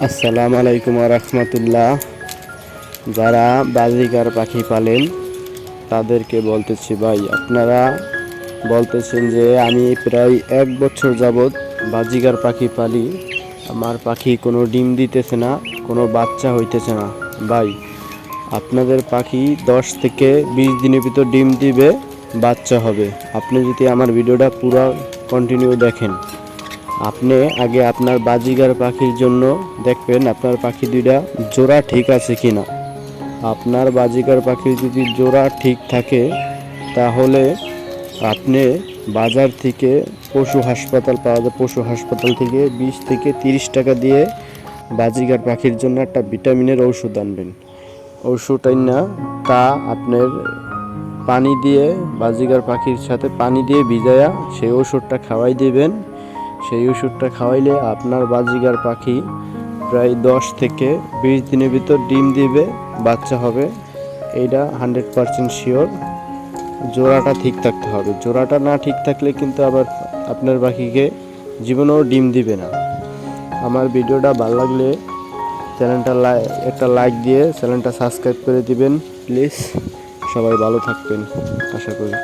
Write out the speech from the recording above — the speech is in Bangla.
আসসালামু আলাইকুম ওয়া রাহমাতুল্লাহ। যারা বাজিকার পাখি পালেন তাদেরকে বলতেছি, ভাই আপনারা বলতেছেন যে আমি প্রায় 1 বছর যাবৎ বাজিকার পাখি পালি, আমার পাখি কোনো ডিম দিতেছে না, কোনো বাচ্চা হইতেছে না। ভাই আপনাদের পাখি 10 থেকে 20 দিনের ভিতর ডিম দিবে, বাচ্চা হবে। আপনি যদি আমার ভিডিওটা পুরো কন্টিনিউ দেখেন, আপনি আগে আপনার বাজিগার পাখির জন্য দেখবেন আপনার পাখি দুইটা জোড়া ঠিক আছে কিনা। আপনার বাজিগার পাখির যদি জোড়া ঠিক থাকে তাহলে আপনি বাজার থেকে পশু হাসপাতাল পাওয়া যায়, পশু হাসপাতাল থেকে 20 থেকে 30 টাকা দিয়ে বাজিগার পাখির জন্য একটা ভিটামিনের ঔষধ আনবেন। ঔষধ না তা আপনার পানি দিয়ে, বাজিগার পাখির সাথে পানি দিয়ে ভিজায়া সেই ওষুধটা খাওয়াই দিবেন। সেই ওষুধটা খাওয়াইলে আপনার বাজিগার পাখি প্রায় 10 থেকে 20 দিনের ভিতর ডিম দিবে, বাচ্চা হবে। এইটা 100% শিওর। জোড়াটা ঠিক থাকতে হবে, জোড়াটা না ঠিক থাকলে কিন্তু আবার আপনার পাখিকে জীবনেও ডিম দিবে না। আমার ভিডিওটা ভালো লাগলে চ্যানেলটা একটা লাইক দিয়ে চ্যানেলটা সাবস্ক্রাইব করে দিবেন প্লিজ। সবাই ভালো থাকবেন আশা করি।